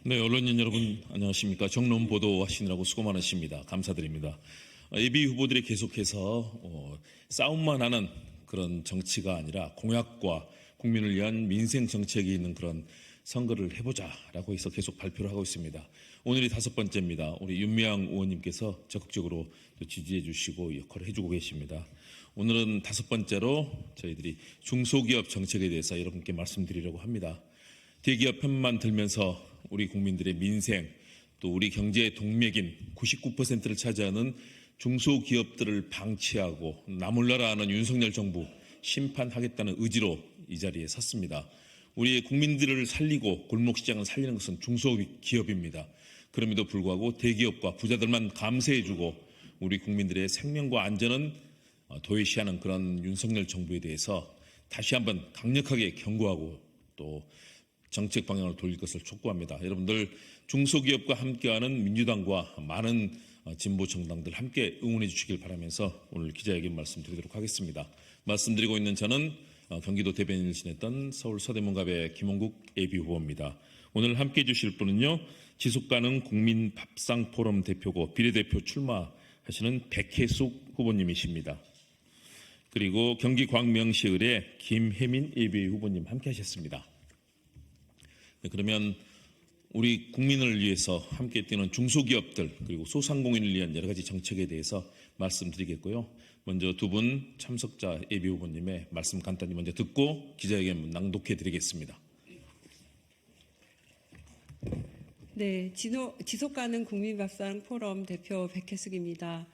네, 언론인 여러분 안녕하십니까. 정론 보도하시느라고 수고 많으십니다. 감사드립니다. 예비 후보들이 계속해서 싸움만 하는 그런 정치가 아니라 공약과 국민을 위한 민생 정책이 있는 그런 선거를 해보자라고 해서 계속 발표를 하고 있습니다. 오늘이 5번째입니다. 우리 윤미향 의원님께서 적극적으로 또 지지해 주시고 역할을 해주고 계십니다. 오늘은 5번째로 저희들이 중소기업 정책에 대해서 여러분께 말씀드리려고 합니다. 대기업 편만 들면서 우리 국민들의 민생 또 우리 경제의 동맥인 99%를 차지하는 중소기업들을 방치하고 나몰라라 하는 윤석열 정부 심판하겠다는 의지로 이 자리에 섰습니다. 우리의 국민들을 살리고 골목시장을 살리는 것은 중소기업입니다. 그럼에도 불구하고 대기업과 부자들만 감세해주고 우리 국민들의 생명과 안전은 도외시하는 그런 윤석열 정부에 대해서 다시 한번 강력하게 경고하고 또 정책 방향을 돌릴 것을 촉구합니다. 여러분들 중소기업과 함께하는 민주당과 많은 진보 정당들 함께 응원해 주시길 바라면서 오늘 기자회견 말씀드리도록 하겠습니다. 말씀드리고 있는 저는 경기도 대변인을 지냈던 서울 서대문갑의 김홍국 예비후보입니다. 오늘 함께해 주실 분은요. 지속가능 국민밥상포럼 대표고 비례대표 출마하시는 백혜숙 후보님이십니다. 그리고 경기 광명시의회 김혜민 예비후보님 함께하셨습니다. 네, 그러면 우리 국민을 위해서 함께 뛰는 중소기업들 그리고 소상공인을 위한 여러 가지 정책에 대해서 말씀드리겠고요. 먼저 두 분 참석자 예비후보님의 말씀 간단히 먼저 듣고 기자회견 낭독해 드리겠습니다. 네, 지속가능 국민밥상 포럼 대표 백혜숙입니다.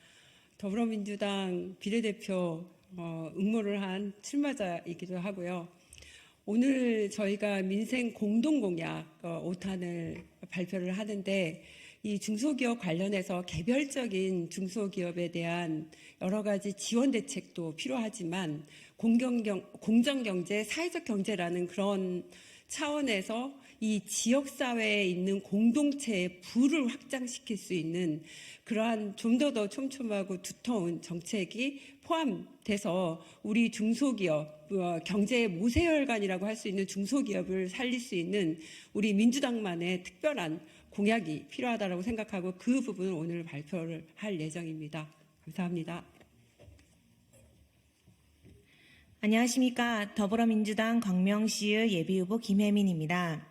더불어민주당 비례대표 응모를 한 출마자이기도 하고요. 오늘 저희가 민생 공동공약 5탄을 발표를 하는데 이 중소기업 관련해서 개별적인 중소기업에 대한 여러 가지 지원 대책도 필요하지만 공정경제, 사회적 경제라는 그런 차원에서 이 지역사회에 있는 공동체의 부를 확장시킬 수 있는 그러한 좀 더 촘촘하고 두터운 정책이 포함돼서 우리 중소기업, 경제의 모세혈관이라고 할 수 있는 중소기업을 살릴 수 있는 우리 민주당만의 특별한 공약이 필요하다고 생각하고 그 부분을 오늘 발표를 할 예정입니다. 감사합니다. 안녕하십니까. 더불어민주당 광명시의 예비후보 김혜민입니다.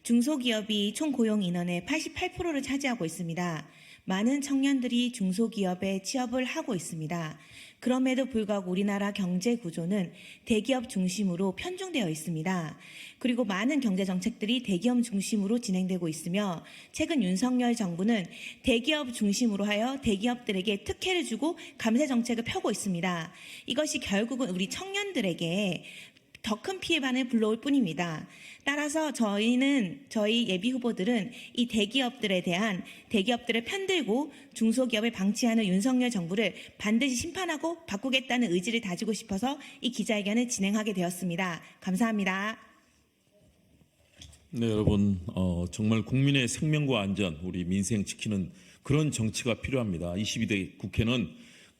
중소기업이 총 고용 인원의 88%를 차지하고 있습니다. 많은 청년들이 중소기업에 취업을 하고 있습니다. 그럼에도 불구하고 우리나라 경제 구조는 대기업 중심으로 편중되어 있습니다. 그리고 많은 경제 정책들이 대기업 중심으로 진행되고 있으며 최근 윤석열 정부는 대기업 중심으로 하여 대기업들에게 특혜를 주고 감세 정책을 펴고 있습니다. 이것이 결국은 우리 청년들에게 더 큰 피해만을 불러올 뿐입니다. 따라서 저희 예비 후보들은 이 대기업들을 편들고 중소기업을 방치하는 윤석열 정부를 반드시 심판하고 바꾸겠다는 의지를 다지고 싶어서 이 기자회견을 진행하게 되었습니다. 감사합니다. 네, 여러분 정말 국민의 생명과 안전, 우리 민생 지키는 그런 정치가 필요합니다. 22대 국회는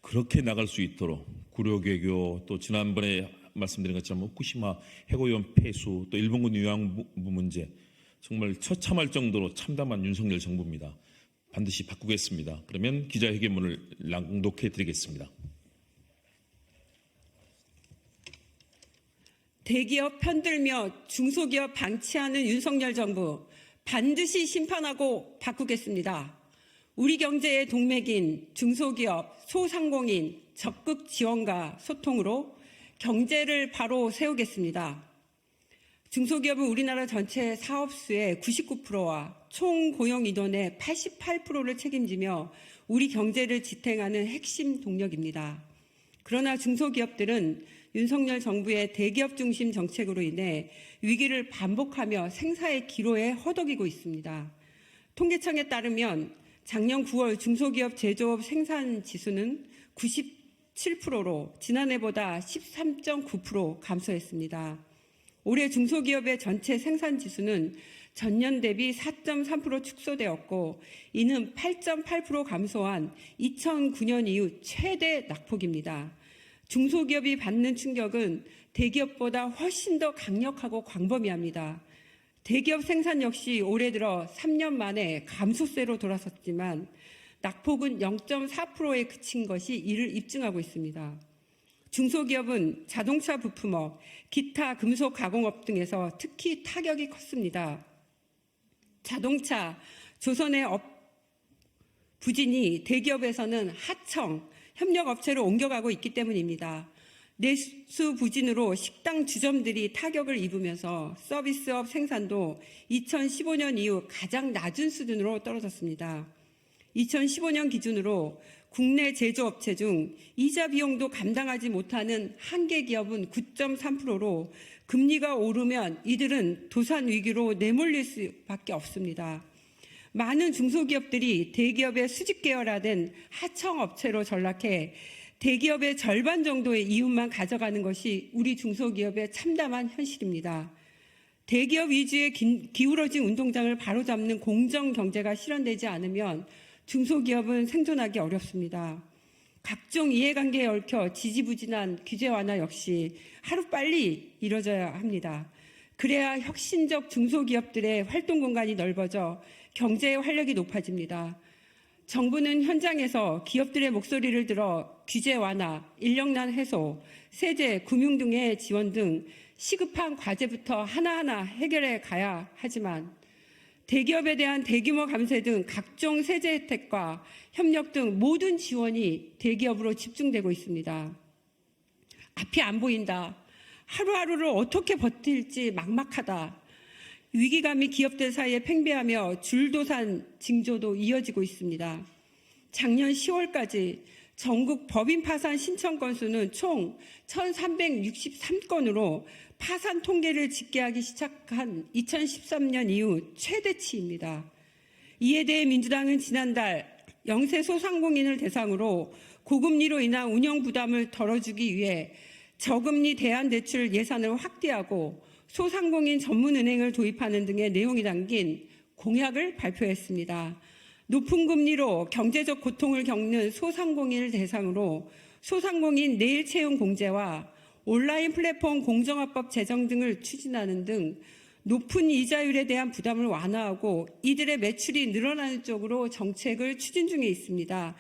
그렇게 나갈 수 있도록 구려개교 또 지난번에 말씀드린 것처럼 후쿠시마 해고위원 폐수 또 일본군 위안부 문제 정말 처참할 정도로 참담한 윤석열 정부입니다. 반드시 바꾸겠습니다. 그러면 기자회견문을 낭독해 드리겠습니다. 대기업 편들며 중소기업 방치하는 윤석열 정부 반드시 심판하고 바꾸겠습니다. 우리 경제의 동맥인 중소기업, 소상공인 적극 지원과 소통으로 경제를 바로 세우겠습니다. 중소기업은 우리나라 전체 사업수의 99%와 총 고용 인원의 88%를 책임지며 우리 경제를 지탱하는 핵심 동력입니다. 그러나 중소기업들은 윤석열 정부의 대기업 중심 정책으로 인해 위기를 반복하며 생사의 기로에 허덕이고 있습니다. 통계청에 따르면 작년 9월 중소기업 제조업 생산 지수는 97%로 지난해보다 13.9% 감소했습니다. 올해 중소기업의 전체 생산 지수는 전년 대비 4.3% 축소되었고 이는 8.8% 감소한 2009년 이후 최대 낙폭입니다. 중소기업이 받는 충격은 대기업보다 훨씬 더 강력하고 광범위합니다. 대기업 생산 역시 올해 들어 3년 만에 감소세로 돌아섰지만 낙폭은 0.4%에 그친 것이 이를 입증하고 있습니다. 중소기업은 자동차 부품업, 기타 금속 가공업 등에서 특히 타격이 컸습니다. 자동차, 조선의 부진이 대기업에서는 하청, 협력업체로 옮겨가고 있기 때문입니다. 내수 부진으로 식당 주점들이 타격을 입으면서 서비스업 생산도 2015년 이후 가장 낮은 수준으로 떨어졌습니다. 2015년 기준으로 국내 제조업체 중 이자 비용도 감당하지 못하는 한계 기업은 9.3%로 금리가 오르면 이들은 도산 위기로 내몰릴 수밖에 없습니다. 많은 중소기업들이 대기업의 수직 계열화된 하청업체로 전락해 대기업의 절반 정도의 이윤만 가져가는 것이 우리 중소기업의 참담한 현실입니다. 대기업 위주의 기울어진 운동장을 바로잡는 공정경제가 실현되지 않으면 중소기업은 생존하기 어렵습니다. 각종 이해관계에 얽혀 지지부진한 규제 완화 역시 하루빨리 이뤄져야 합니다. 그래야 혁신적 중소기업들의 활동 공간이 넓어져 경제의 활력이 높아집니다. 정부는 현장에서 기업들의 목소리를 들어 규제 완화, 인력난 해소, 세제, 금융 등의 지원 등 시급한 과제부터 하나하나 해결해 가야 하지만 대기업에 대한 대규모 감세 등 각종 세제 혜택과 협력 등 모든 지원이 대기업으로 집중되고 있습니다. 앞이 안 보인다. 하루하루를 어떻게 버틸지 막막하다. 위기감이 기업들 사이에 팽배하며 줄도산 징조도 이어지고 있습니다. 작년 10월까지 전국 법인 파산 신청 건수는 총 1,363건으로 파산 통계를 집계하기 시작한 2013년 이후 최대치입니다. 이에 대해 민주당은 지난달 영세 소상공인을 대상으로 고금리로 인한 운영 부담을 덜어주기 위해 저금리 대안대출 예산을 확대하고 소상공인 전문은행을 도입하는 등의 내용이 담긴 공약을 발표했습니다. 높은 금리로 경제적 고통을 겪는 소상공인을 대상으로 소상공인 내일 채용 공제와 온라인 플랫폼 공정화법 제정 등을 추진하는 등 높은 이자율에 대한 부담을 완화하고 이들의 매출이 늘어나는 쪽으로 정책을 추진 중에 있습니다.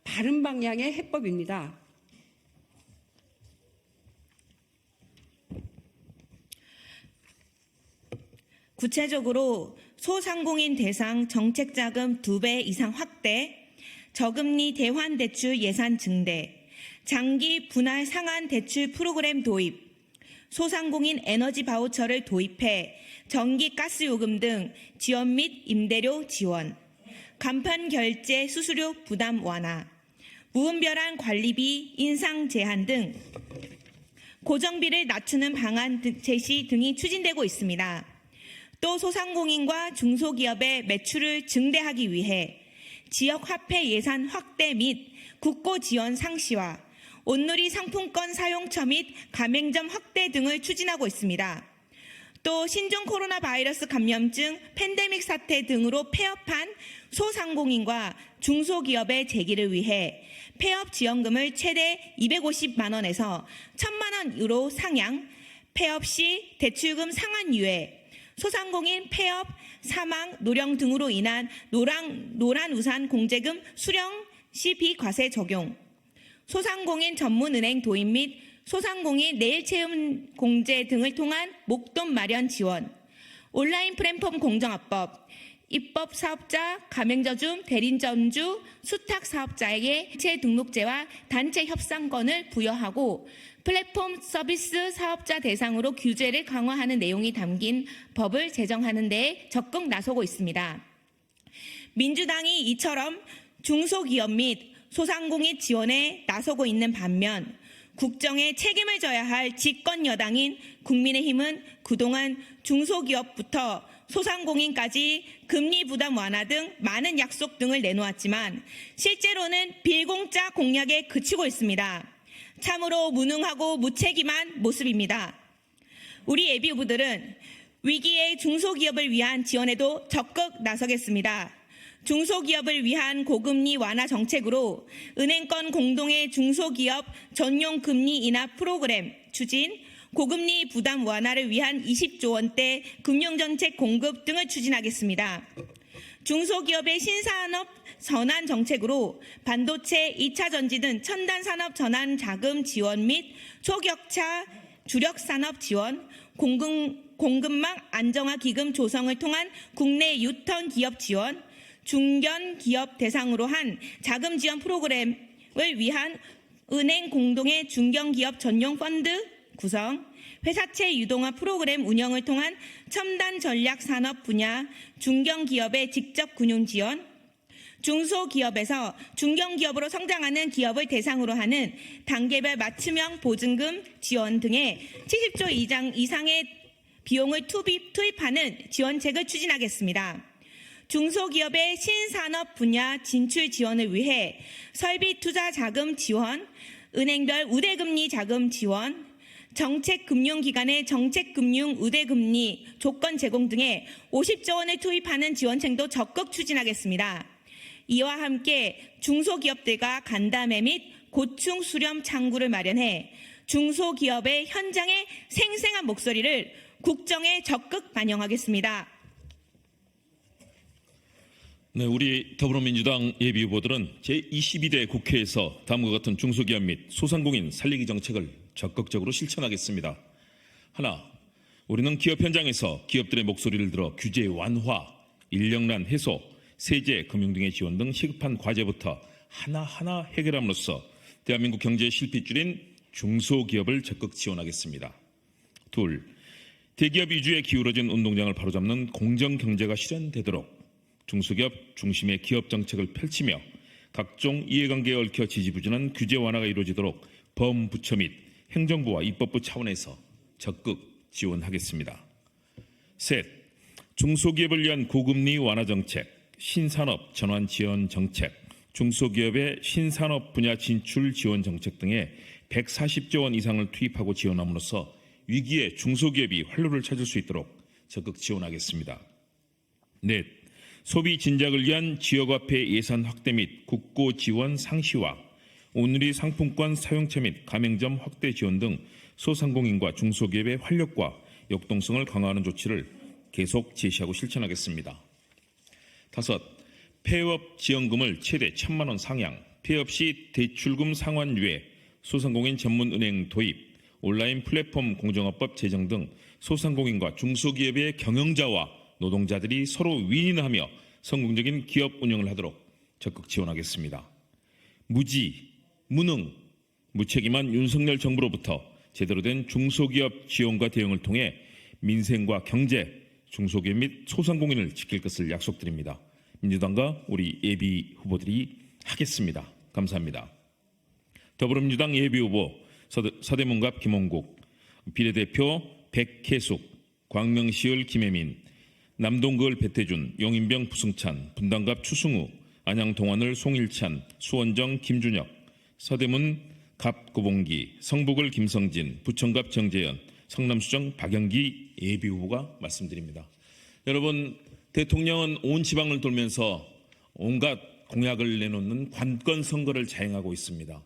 바른 방향의 해법입니다. 구체적으로 소상공인 대상 정책자금 2배 이상 확대, 저금리 대환대출 예산 증대, 장기 분할 상환 대출 프로그램 도입, 소상공인 에너지 바우처를 도입해 전기 가스 요금 등 지원 및 임대료 지원, 간판 결제 수수료 부담 완화, 무분별한 관리비 인상 제한 등 고정비를 낮추는 방안 제시 등이 추진되고 있습니다. 또 소상공인과 중소기업의 매출을 증대하기 위해 지역화폐 예산 확대 및 국고 지원 상시와 온누리 상품권 사용처 및 가맹점 확대 등을 추진하고 있습니다. 또 신종 코로나 바이러스 감염증 팬데믹 사태 등으로 폐업한 소상공인과 중소기업의 재기를 위해 폐업 지원금을 최대 250만 원에서 1,000만 원으로 상향, 폐업 시 대출금 상환 유예, 소상공인 폐업, 사망, 노령 등으로 인한 노란우산 공제금 수령 시 비과세 적용, 소상공인 전문은행 도입 및 소상공인 내일채움 공제 등을 통한 목돈 마련 지원, 온라인 플랫폼 공정화법, 입법 사업자, 가맹점주, 대리점주, 수탁 사업자에게 재등록제와 단체 협상권을 부여하고 플랫폼 서비스 사업자 대상으로 규제를 강화하는 내용이 담긴 법을 제정하는 데 적극 나서고 있습니다. 민주당이 이처럼 중소기업 및 소상공인 지원에 나서고 있는 반면 국정에 책임을 져야 할 집권 여당인 국민의힘은 그동안 중소기업부터 소상공인까지 금리 부담 완화 등 많은 약속 등을 내놓았지만 실제로는 빌공짜 공약에 그치고 있습니다. 참으로 무능하고 무책임한 모습입니다. 우리 예비후보들은 위기의 중소기업을 위한 지원에도 적극 나서겠습니다. 중소기업을 위한 고금리 완화 정책으로 은행권 공동의 중소기업 전용 금리 인하 프로그램 추진, 고금리 부담 완화를 위한 20조 원대 금융정책 공급 등을 추진하겠습니다. 중소기업의 신산업 전환 정책으로 반도체, 2차 전지 등 첨단 산업 전환 자금 지원 및 초격차 주력 산업 지원, 공급망 안정화 기금 조성을 통한 국내 유턴 기업 지원, 중견 기업 대상으로 한 자금 지원 프로그램을 위한 은행 공동의 중견기업 전용 펀드 구성, 회사채 유동화 프로그램 운영을 통한 첨단 전략 산업 분야 중견기업의 직접 금융 지원, 중소기업에서 중견기업으로 성장하는 기업을 대상으로 하는 단계별 맞춤형 보증금 지원 등의 70조 이상의 비용을 투입하는 지원책을 추진하겠습니다. 중소기업의 신산업 분야 진출 지원을 위해 설비 투자 자금 지원, 은행별 우대금리 자금 지원, 정책금융기관의 정책금융 우대금리 조건 제공 등의 50조 원을 투입하는 지원책도 적극 추진하겠습니다. 이와 함께 중소기업들과 간담회 및 고충 수렴 창구를 마련해 중소기업의 현장의 생생한 목소리를 국정에 적극 반영하겠습니다. 네, 우리 더불어민주당 예비후보들은 제22대 국회에서 다음과 같은 중소기업 및 소상공인 살리기 정책을 적극적으로 실천하겠습니다. 하나, 우리는 기업 현장에서 기업들의 목소리를 들어 규제 완화, 인력난 해소, 세제, 금융 등의 지원 등 시급한 과제부터 하나하나 해결함으로써 대한민국 경제의 실핏줄인 중소기업을 적극 지원하겠습니다. 둘, 대기업 위주에 기울어진 운동장을 바로잡는 공정경제가 실현되도록 중소기업 중심의 기업 정책을 펼치며 각종 이해관계에 얽혀 지지부진한 규제 완화가 이루어지도록 범부처 및 행정부와 입법부 차원에서 적극 지원하겠습니다. 셋, 중소기업을 위한 고금리 완화 정책, 신산업 전환 지원 정책, 중소기업의 신산업 분야 진출 지원 정책 등에 140조 원 이상을 투입하고 지원함으로써 위기의 중소기업이 활로를 찾을 수 있도록 적극 지원하겠습니다. 넷, 소비 진작을 위한 지역화폐 예산 확대 및 국고 지원 상시화, 오늘이 상품권 사용처 및 가맹점 확대 지원 등 소상공인과 중소기업의 활력과 역동성을 강화하는 조치를 계속 제시하고 실천하겠습니다. 다섯, 폐업 지원금을 최대 1,000만 원 상향, 폐업 시 대출금 상환 유예, 소상공인 전문 은행 도입, 온라인 플랫폼 공정화법 제정 등 소상공인과 중소기업의 경영자와 노동자들이 서로 윈윈하며 성공적인 기업 운영을 하도록 적극 지원하겠습니다. 무지, 무능, 무책임한 윤석열 정부로부터 제대로 된 중소기업 지원과 대응을 통해 민생과 경제, 중소기업 및 소상공인을 지킬 것을 약속드립니다. 민주당과 우리 예비 후보들이 하겠습니다. 감사합니다. 더불어민주당 예비 후보 서대문갑 김홍국, 비례대표 백혜숙, 광명시을 김혜민, 남동구을 배태준, 용인병 부승찬, 분당갑 추승우, 안양 동안을 송일찬, 수원정 김준혁, 서대문 갑 고봉기, 성북을 김성진, 부천갑 정재현, 성남수정 박영기 예비 후보가 말씀드립니다. 여러분, 대통령은 온 지방을 돌면서 온갖 공약을 내놓는 관건 선거를 자행하고 있습니다.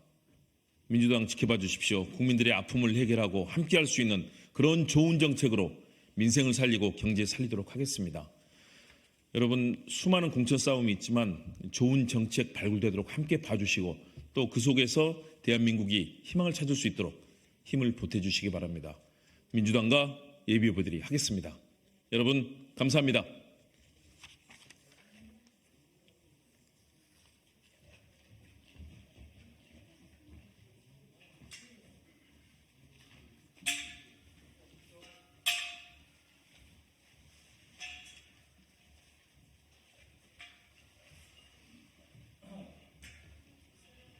민주당 지켜봐 주십시오. 국민들의 아픔을 해결하고 함께할 수 있는 그런 좋은 정책으로 민생을 살리고 경제 살리도록 하겠습니다. 여러분, 수많은 공천 싸움이 있지만 좋은 정책 발굴되도록 함께 봐주시고 또 그 속에서 대한민국이 희망을 찾을 수 있도록 힘을 보태주시기 바랍니다. 민주당과 예비후보들이 하겠습니다. 여러분, 감사합니다.